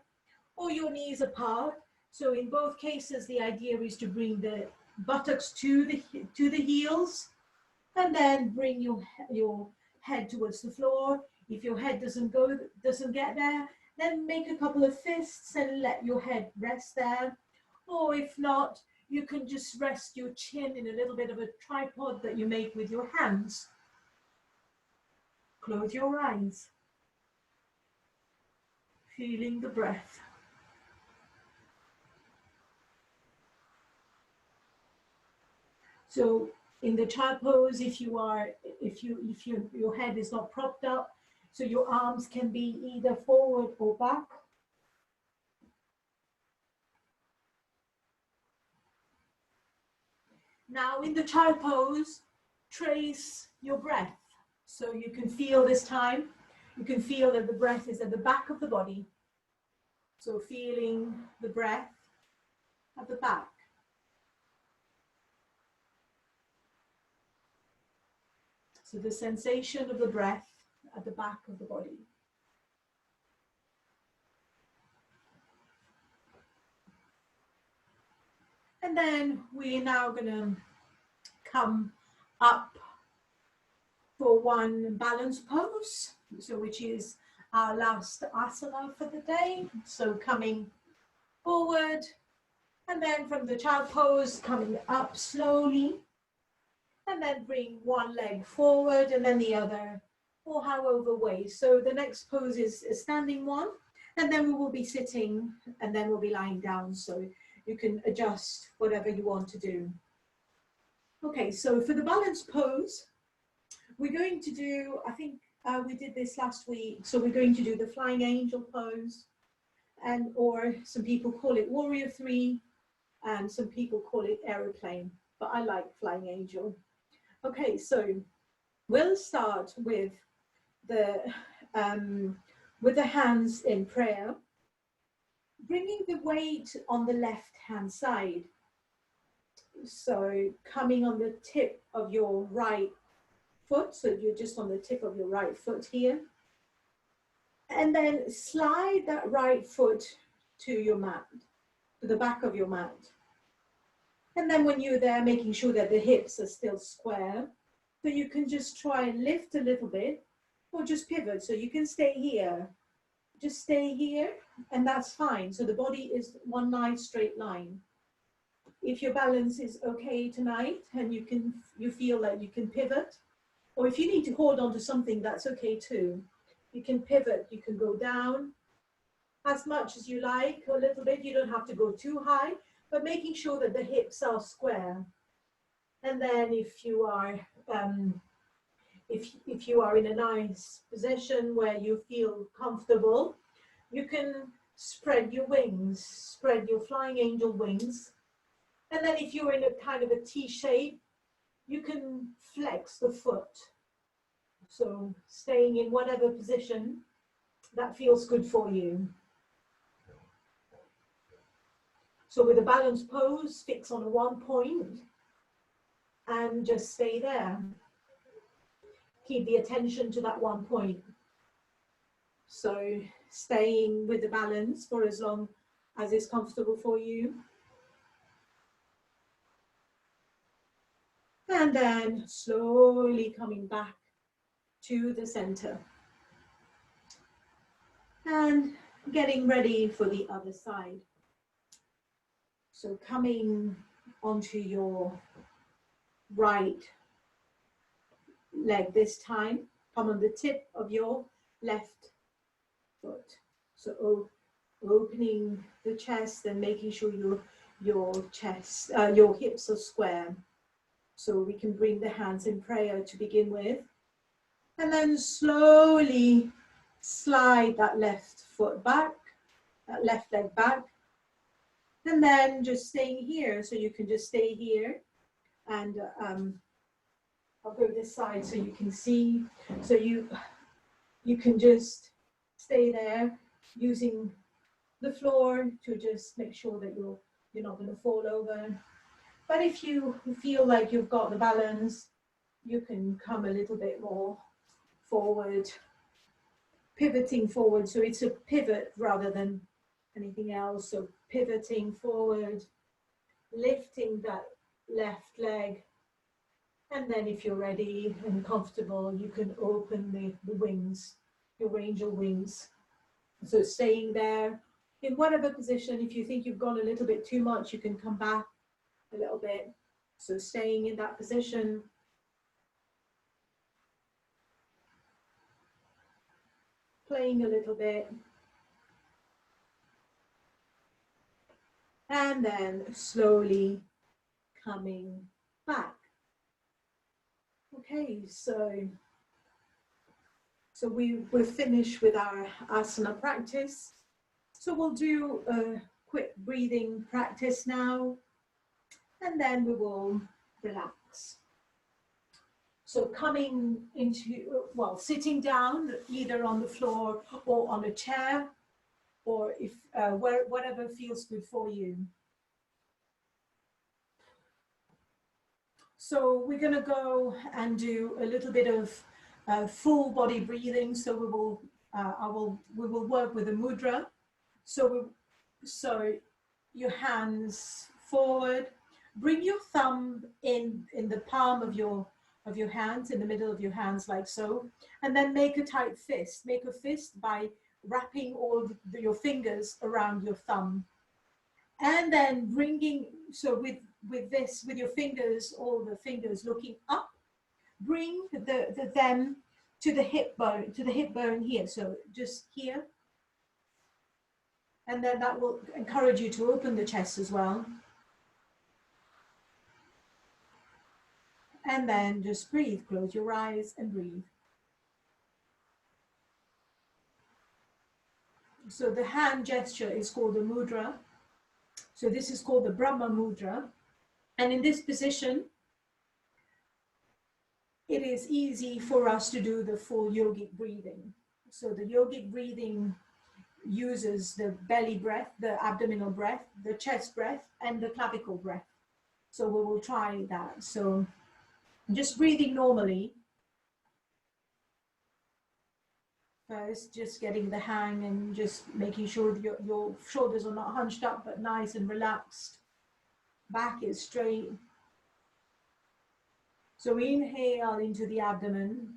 or your knees apart. So in both cases, the idea is to bring the buttocks to the heels, and then bring your head towards the floor. If your head doesn't get there, then make a couple of fists and let your head rest there. Or if not, you can just rest your chin in a little bit of a tripod that you make with your hands. Close your eyes, feeling the breath. So in the child pose, if your head is not propped up, so your arms can be either forward or back. Now in the child pose, trace your breath. So you can feel this time, you can feel that the breath is at the back of the body. So feeling the breath at the back. So the sensation of the breath at the back of the body. And then we're now going to come up for one balance pose, so which is our last asana for the day. So coming forward, and then from the child pose, coming up slowly, and then bring one leg forward and then the other, or however way. So the next pose is a standing one, and then we will be sitting, and then we'll be lying down. So you can adjust whatever you want to do. Okay, so for the balance pose, we're going to do, I think we did this last week, so we're going to do the flying angel pose, and or some people call it warrior 3, and some people call it aeroplane, but I like flying angel. Okay, so we'll start with the hands in prayer, bringing the weight on the left hand side. So coming on the tip of your right foot, so you're just on the tip of your right foot here, and then slide that right foot to your mat, to the back of your mat. And then when you're there, making sure that the hips are still square, so you can just try and lift a little bit, or just pivot. So you can stay here, just stay here, and that's fine. So the body is one nice straight line. If your balance is okay tonight, and you feel that you can pivot, or if you need to hold on to something, that's okay too. You can pivot, you can go down as much as you like, a little bit. You don't have to go too high, but making sure that the hips are square. And then if you are if you are in a nice position where you feel comfortable, you can spread your wings, spread your flying angel wings. And then if you're in a kind of a T shape, you can flex the foot. So staying in whatever position that feels good for you. So with a balanced pose, fix on one point. and just stay there. Keep the attention to that one point. So staying with the balance for as long as is comfortable for you. And then slowly coming back to the center. And getting ready for the other side. So coming onto your right leg this time. Come on the tip of your left foot. So opening the chest and making sure your chest, your hips are square. So we can bring the hands in prayer to begin with. And then slowly slide that left foot back, that left leg back. And then just staying here. So you can just stay here. And I'll go this side so you can see. So you can just stay there using the floor to just make sure that you're not going to fall over. But if you feel like you've got the balance, you can come a little bit more forward, pivoting forward. So it's a pivot rather than anything else. So pivoting forward, lifting that left leg. And then if you're ready and comfortable, you can open the wings, your angel wings. So staying there in whatever position. If you think you've gone a little bit too much, you can come back a little bit. So staying in that position. Playing a little bit. And then slowly coming back. Okay, so we're finished with our asana practice. So we'll do a quick breathing practice now, and then we will relax. So coming into, well, sitting down, either on the floor or on a chair, or if whatever feels good for you. So we're going to go and do a little bit of full body breathing. So we will work with a mudra. So your hands forward. Bring your thumb in the palm of your hands, in the middle of your hands, like so, and then make a tight fist. Make a fist by wrapping all of your fingers around your thumb, and then bringing, so with this, with your fingers, all the fingers looking up, bring them to the hip bone here. So just here, and then that will encourage you to open the chest as well. And then just breathe, close your eyes and breathe. So the hand gesture is called the mudra. So this is called the Brahma mudra. And in this position, it is easy for us to do the full yogic breathing. So the yogic breathing uses the belly breath, the abdominal breath, the chest breath, and the clavicle breath. So we will try that. So just breathing normally. First, just getting the hang and just making sure your shoulders are not hunched up, but nice and relaxed. Back is straight. So inhale into the abdomen.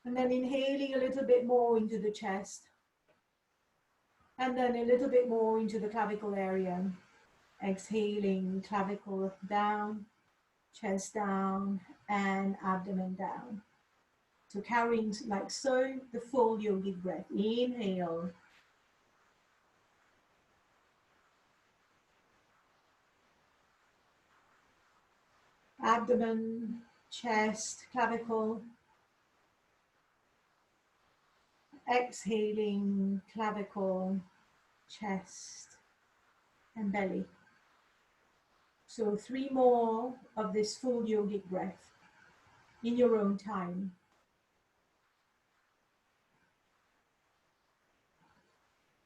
And then inhaling a little bit more into the chest. And then a little bit more into the clavicle area. Exhaling, clavicle down, chest down, and abdomen down. So carrying like so, the full yogic breath. Inhale. Abdomen, chest, clavicle. Exhaling, clavicle, chest, and belly. So 3 more of this full yogic breath in your own time.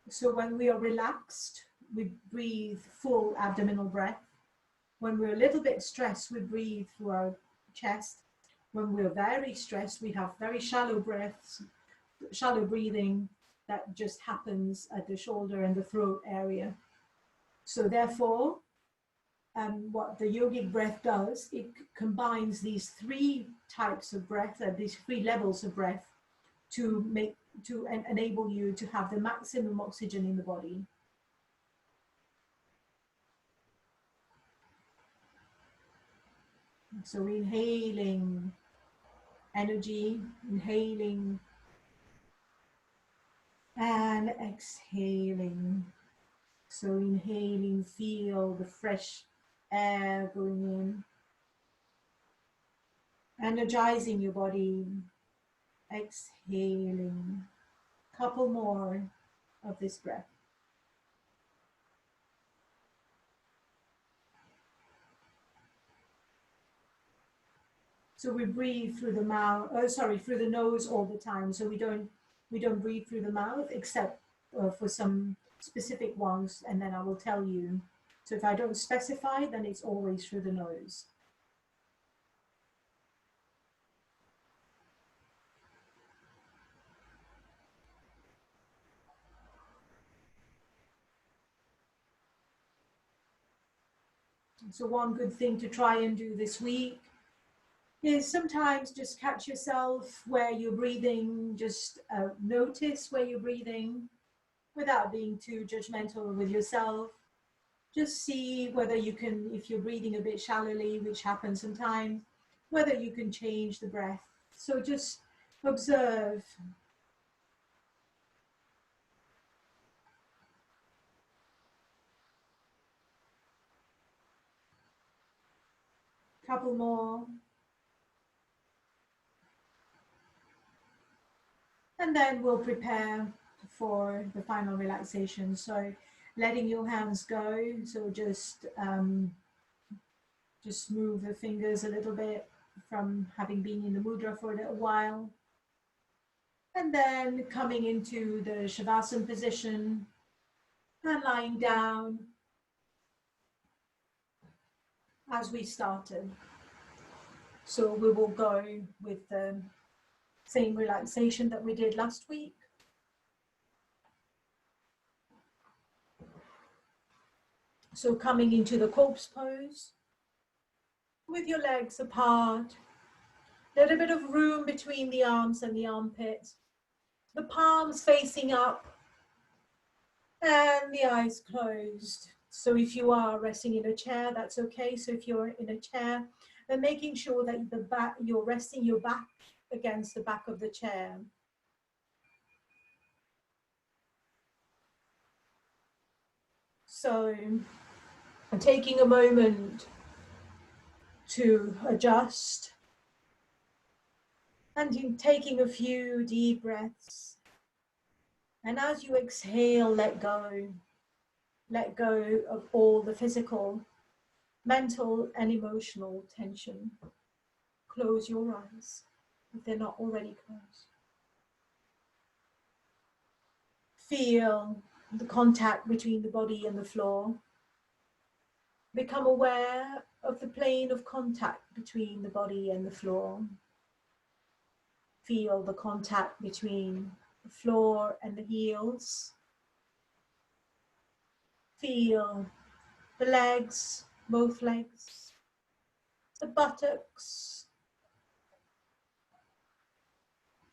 So when we are relaxed, we breathe full abdominal breath. When we're a little bit stressed, we breathe through our chest. When we're very stressed, we have very shallow breaths, shallow breathing that just happens at the shoulder and the throat area. So therefore, what the yogic breath does, it combines these three types of breath, these three levels of breath, to enable you to have the maximum oxygen in the body. So inhaling energy, inhaling and exhaling. So inhaling, feel the fresh air going in, energizing your body. Exhaling. Couple more of this breath. So we breathe through the mouth, through the nose all the time. So we don't breathe through the mouth except for some specific ones, and then I will tell you. So if I don't specify, then it's always through the nose. So one good thing to try and do this week is sometimes just catch yourself where you're breathing, just notice where you're breathing without being too judgmental with yourself. Just see whether you can, if you're breathing a bit shallowly, which happens sometimes, whether you can change the breath. So just observe. Couple more. And then we'll prepare for the final relaxation. So letting your hands go. So just move the fingers a little bit from having been in the mudra for a little while. And then coming into the Shavasana position and lying down as we started. So we will go with the same relaxation that we did last week. So coming into the corpse pose with your legs apart, a little bit of room between the arms and the armpits, the palms facing up and the eyes closed. So if you are resting in a chair, that's okay. So if you're in a chair, then making sure that you're resting your back against the back of the chair. So taking a moment to adjust and taking a few deep breaths. And as you exhale, let go. Let go of all the physical, mental, and emotional tension. Close your eyes if they're not already closed. Feel the contact between the body and the floor. Become aware of the plane of contact between the body and the floor. Feel the contact between the floor and the heels. Feel the legs, both legs, the buttocks.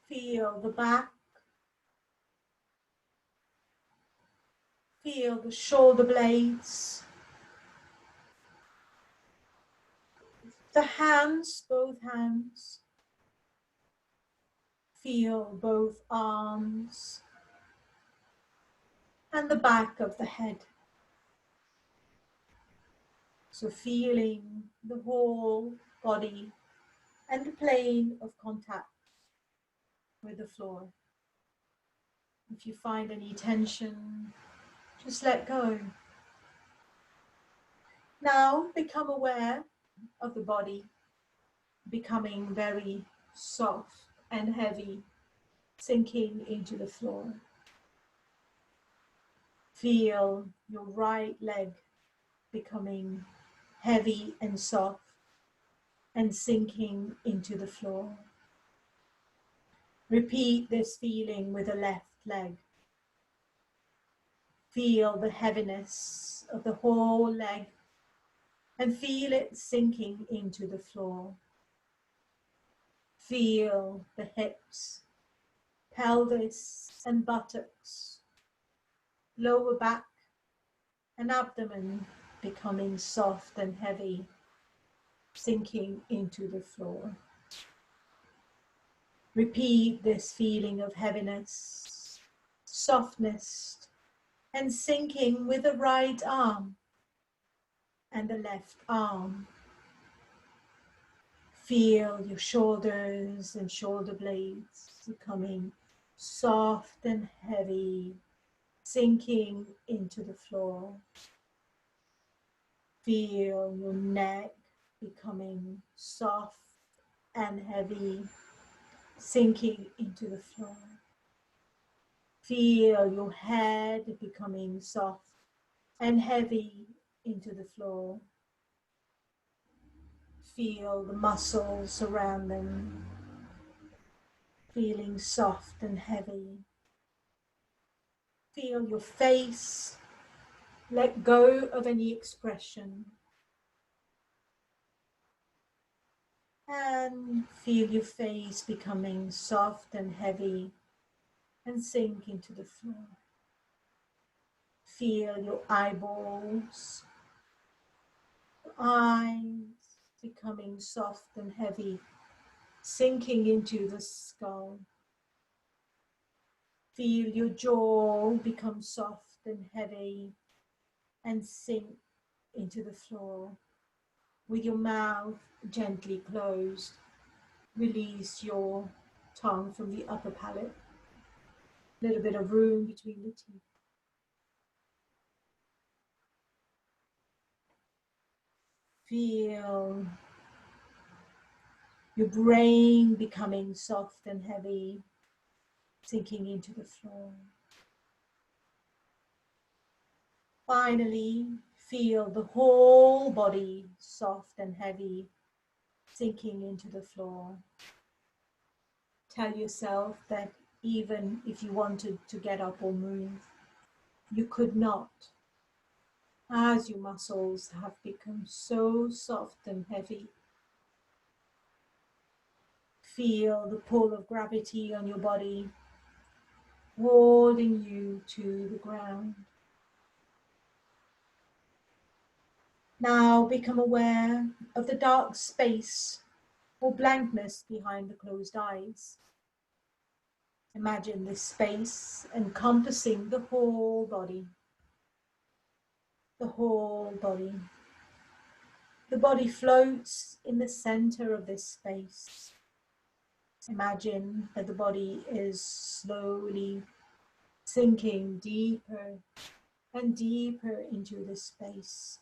Feel the back. Feel the shoulder blades. The hands, both hands. Feel both arms and the back of the head. So feeling the whole body and the plane of contact with the floor. If you find any tension, just let go. Now become aware of the body becoming very soft and heavy, sinking into the floor. Feel your right leg becoming heavy and soft, and sinking into the floor. Repeat this feeling with the left leg. Feel the heaviness of the whole leg and feel it sinking into the floor. Feel the hips, pelvis and buttocks, lower back and abdomen becoming soft and heavy, sinking into the floor. Repeat this feeling of heaviness, softness, and sinking with the right arm and the left arm. Feel your shoulders and shoulder blades becoming soft and heavy, sinking into the floor. Feel your neck becoming soft and heavy, sinking into the floor. Feel your head becoming soft and heavy into the floor. Feel the muscles around them, feeling soft and heavy. Feel your face, let go of any expression. And feel your face becoming soft and heavy and sink into the floor. Feel your eyeballs, eyes becoming soft and heavy, sinking into the skull. Feel your jaw become soft and heavy and sink into the floor. With your mouth gently closed, release your tongue from the upper palate. A little bit of room between the teeth. Feel your brain becoming soft and heavy, sinking into the floor. Finally, feel the whole body soft and heavy, sinking into the floor. Tell yourself that even if you wanted to get up or move, you could not, as your muscles have become so soft and heavy. Feel the pull of gravity on your body, holding you to the ground. Now become aware of the dark space or blankness behind the closed eyes. Imagine this space encompassing the whole body. The whole body. The body floats in the center of this space. Imagine that the body is slowly sinking deeper and deeper into the space.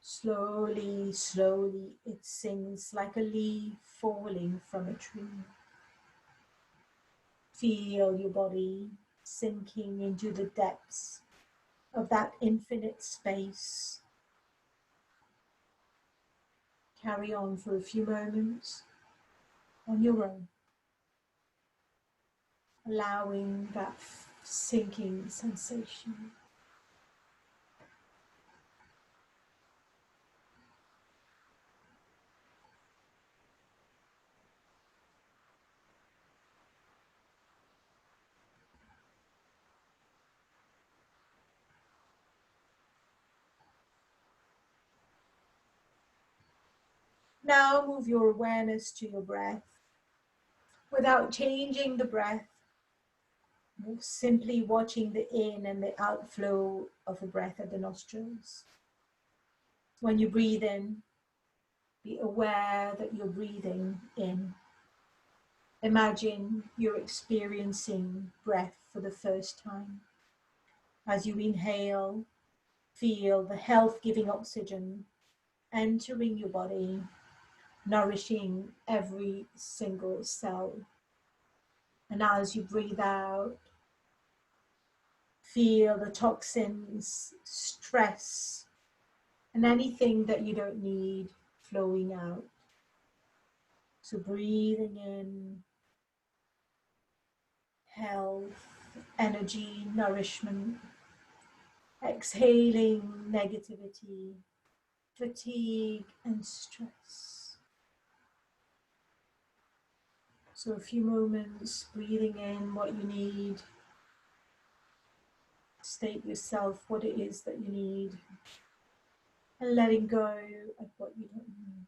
Slowly, slowly, it sinks like a leaf falling from a tree. Feel your body sinking into the depths of that infinite space. Carry on for a few moments on your own, allowing that sinking sensation. Now move your awareness to your breath without changing the breath, simply watching the in and the outflow of the breath at the nostrils. When you breathe in, be aware that you're breathing in. Imagine you're experiencing breath for the first time. As you inhale, feel the health-giving oxygen entering your body, nourishing every single cell. And as you breathe out, feel the toxins, stress, and anything that you don't need flowing out. So breathing in health, energy, nourishment, exhaling negativity, fatigue, and stress. So a few moments breathing in what you need. State yourself what it is that you need, and letting go of what you don't need.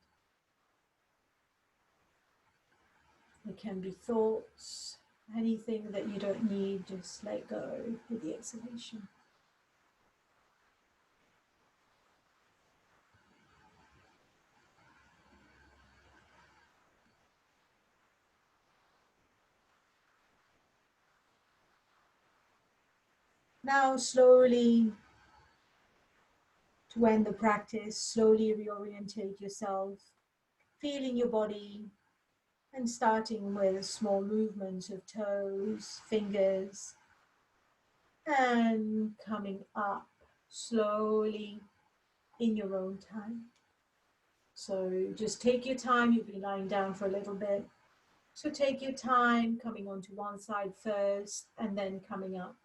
It can be thoughts, anything that you don't need, just let go with the exhalation. Now slowly, to end the practice, slowly reorientate yourself, feeling your body and starting with small movements of toes, fingers, and coming up slowly in your own time. So just take your time. You've been lying down for a little bit. So take your time coming onto one side first and then coming up.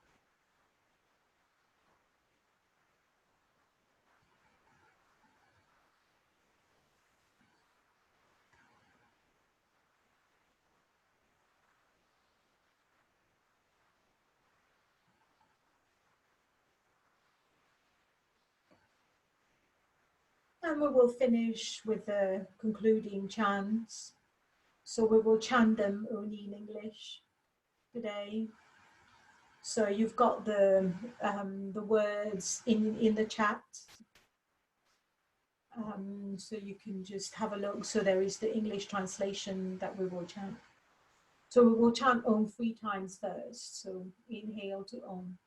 And we will finish with the concluding chants. So we will chant them only in English today. So you've got the words in the chat. So you can just have a look. So there is the English translation that we will chant. So we will chant Om 3 times first. So inhale to Om.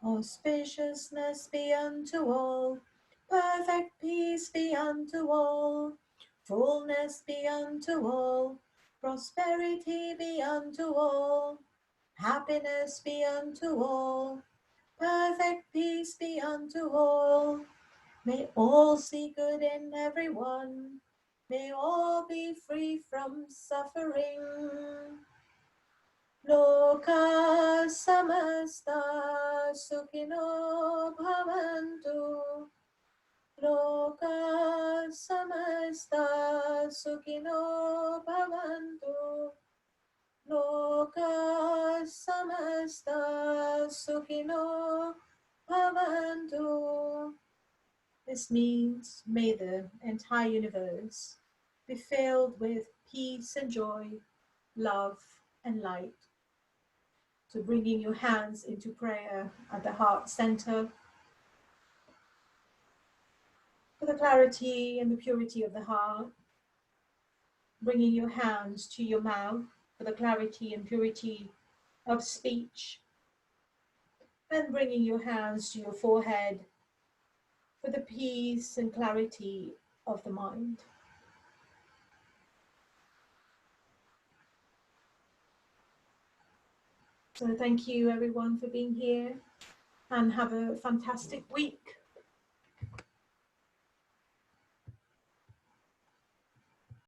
Auspiciousness be unto all, perfect peace be unto all, fullness be unto all, prosperity be unto all, happiness be unto all, perfect peace be unto all. May all see good in everyone, may all be free from suffering. Loka samasta sukhino bhavantu. Loka samasta sukhino bhavantu. Loka samasta sukhino bhavantu. This means may the entire universe be filled with peace and joy, love and light. So bringing your hands into prayer at the heart center for the clarity and the purity of the heart. Bringing your hands to your mouth for the clarity and purity of speech. And bringing your hands to your forehead for the peace and clarity of the mind. So thank you everyone for being here and have a fantastic week.